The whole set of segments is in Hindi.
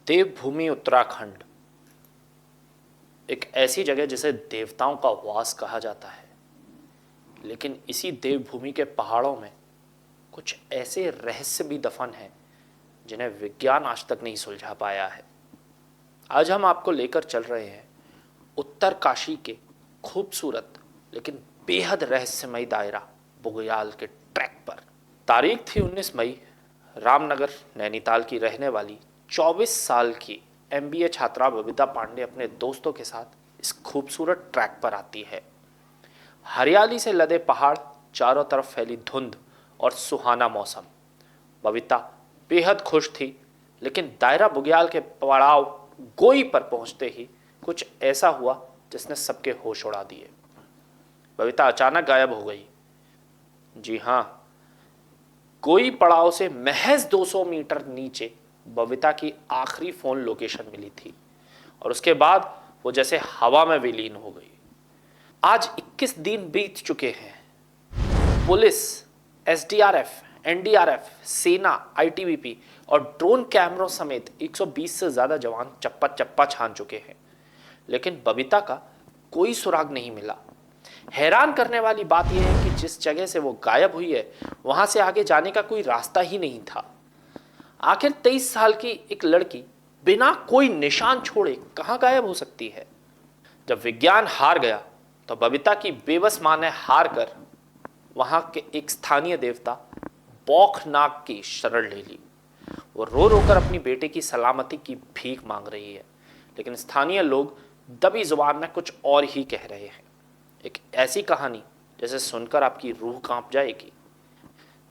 देवभूमि उत्तराखंड एक ऐसी जगह जिसे देवताओं का वास कहा जाता है, लेकिन इसी देवभूमि के पहाड़ों में कुछ ऐसे रहस्य भी दफन हैं जिन्हें विज्ञान आज तक नहीं सुलझा पाया है। आज हम आपको लेकर चल रहे हैं उत्तरकाशी के खूबसूरत लेकिन बेहद रहस्यमयी दायरा बुग्याल के ट्रैक पर। तारीख थी 19 मई। रामनगर नैनीताल की रहने वाली 24 साल की MBA छात्रा बबीता पांडे अपने दोस्तों के साथ इस खूबसूरत ट्रैक पर आती है। हरियाली से लदे पहाड़, चारों तरफ फैली धुंध और सुहाना मौसम। बबीता बेहद खुश थी, लेकिन दायरा बुग्याल के पड़ाव गोई पर पहुंचते ही कुछ ऐसा हुआ जिसने सबके होश उड़ा दिए। बबीता अचानक गायब हो गई। जी हाँ, गोई पड़ाव से महज 200 मीटर नीचे बबीता की आखिरी फोन लोकेशन मिली थी और उसके बाद वो जैसे हवा में विलीन हो गई। आज 21 दिन बीत चुके हैं। पुलिस, SDRF, NDRF, सेना, ITBP और ड्रोन कैमरों समेत 120 से ज्यादा जवान चप्पा चप्पा छान चुके हैं, लेकिन बबीता का कोई सुराग नहीं मिला। हैरान करने वाली बात यह है कि जिस जगह से वो गायब हुई है वहां से आगे जाने का कोई रास्ता ही नहीं था। आखिर 23 साल की एक लड़की बिना कोई निशान छोड़े कहां गायब हो सकती है? जब विज्ञान हार गया तो बबीता की बेबस मां ने हार कर वहां के एक स्थानीय देवता बौखनाग की शरण ले ली। वो रो रो कर अपनी बेटे की सलामती की भीख मांग रही है, लेकिन स्थानीय लोग दबी जुबान में कुछ और ही कह रहे हैं। एक ऐसी कहानी जैसे सुनकर आपकी रूह कांप जाएगी।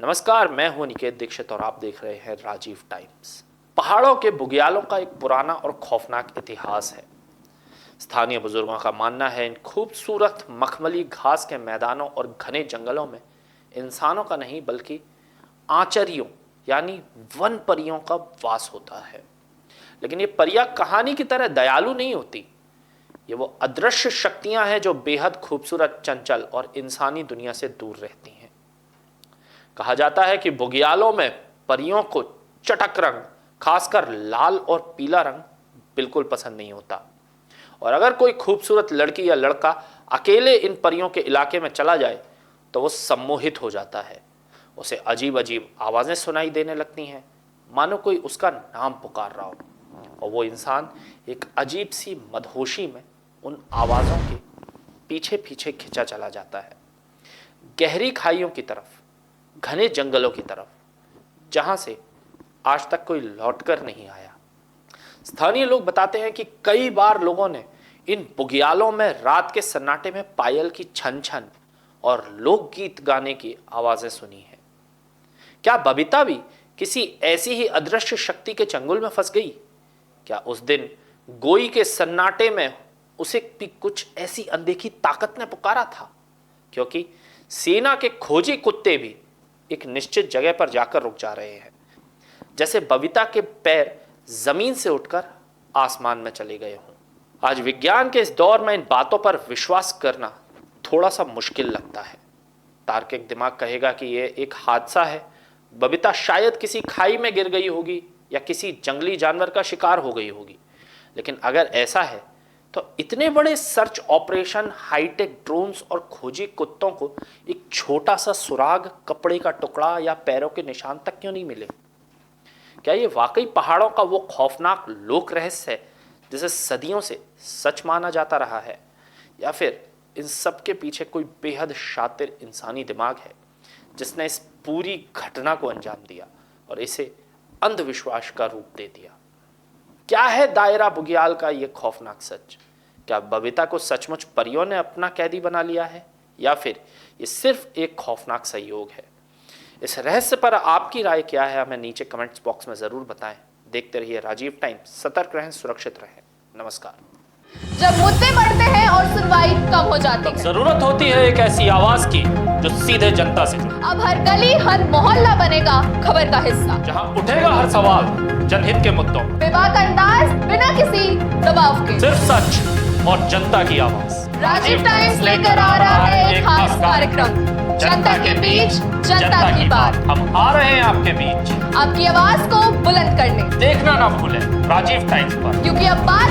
नमस्कार, मैं हूं निकेत दीक्षित और आप देख रहे हैं राजीव टाइम्स। पहाड़ों के बुग्यालों का एक पुराना और खौफनाक इतिहास है। स्थानीय बुजुर्गों का मानना है इन खूबसूरत मखमली घास के मैदानों और घने जंगलों में इंसानों का नहीं बल्कि आचरियों यानी वन परियों का वास होता है। लेकिन ये परियां कहानी की तरह दयालु नहीं होती। ये वो अदृश्य शक्तियां हैं जो बेहद खूबसूरत, चंचल और इंसानी दुनिया से दूर रहती हैं। कहा जाता है कि बुग्यालों में परियों को चटक रंग, खासकर लाल और पीला रंग बिल्कुल पसंद नहीं होता, और अगर कोई खूबसूरत लड़की या लड़का अकेले इन परियों के इलाके में चला जाए तो वो सम्मोहित हो जाता है। उसे अजीब अजीब आवाजें सुनाई देने लगती हैं, मानो कोई उसका नाम पुकार रहा हो, और वो इंसान एक अजीब सी मदहोशी में उन आवाजों के पीछे पीछे खिंचा चला जाता है, गहरी खाइयों की तरफ, घने जंगलों की तरफ, जहां से आज तक कोई लौटकर नहीं आया। स्थानीय लोग बताते हैं कि कई बार लोगों ने इन बुग्यालों में रात के सन्नाटे में पायल की छन छन और लोकगीत गाने की आवाजें सुनी हैं। क्या बबीता भी किसी ऐसी ही अदृश्य शक्ति के चंगुल में फंस गई? क्या उस दिन गोई के सन्नाटे में उसे भी कुछ ऐसी अनदेखी ताकत ने पुकारा था? क्योंकि सेना के खोजी कुत्ते भी एक निश्चित जगह पर जाकर रुक जा रहे हैं, जैसे बबीता के पैर जमीन से उठकर आसमान में चले गए हों। आज विज्ञान के इस दौर में इन बातों पर विश्वास करना थोड़ा सा मुश्किल लगता है। तार्किक दिमाग कहेगा कि यह एक हादसा है, बबीता शायद किसी खाई में गिर गई होगी या किसी जंगली जानवर का शिकार हो गई होगी। लेकिन अगर ऐसा है तो इतने बड़े सर्च ऑपरेशन, हाईटेक ड्रोन्स और खोजी कुत्तों को एक छोटा सा सुराग, कपड़े का टुकड़ा या पैरों के निशान तक क्यों नहीं मिले? क्या ये वाकई पहाड़ों का वो खौफनाक लोक रहस्य है जिसे सदियों से सच माना जाता रहा है, या फिर इन सब के पीछे कोई बेहद शातिर इंसानी दिमाग है जिसने इस पूरी घटना को अंजाम दिया और इसे अंधविश्वास का रूप दे दिया? क्या है दायरा बुग्याल का ये खौफनाक सच? क्या बबीता को सचमुच परियों ने अपना कैदी बना लिया है, या फिर ये सिर्फ एक खौफनाक संयोग है? इस रहस्य पर आपकी राय क्या है? हमें नीचे कमेंट्स बॉक्स में जरूर बताएं। देखते रहिए राजीव टाइम्स। सतर्क रहें, सुरक्षित रहें। नमस्कार। जब मुद्दे बढ़ते हैं और सुनवाई कम हो जाती है, जरूरत होती है एक ऐसी आवाज की जो सीधे जनता से जुड़े। अब हर गली, हर मोहल्ला बनेगा खबर का हिस्सा, जहां उठेगा हर सवाल जनहित के मुद्दों, बेबाक अंदाज, बिना किसी दबाव के, सिर्फ सच और जनता की आवाज। राजीव टाइम्स लेकर आ रहा है एक खास कार्यक्रम। जनता के बीच, जनता की बात। हम आ रहे हैं आपके बीच, आपकी आवाज को बुलंद करने, देखना ना भूलें राजीव टाइम्स पर, क्योंकि अब बात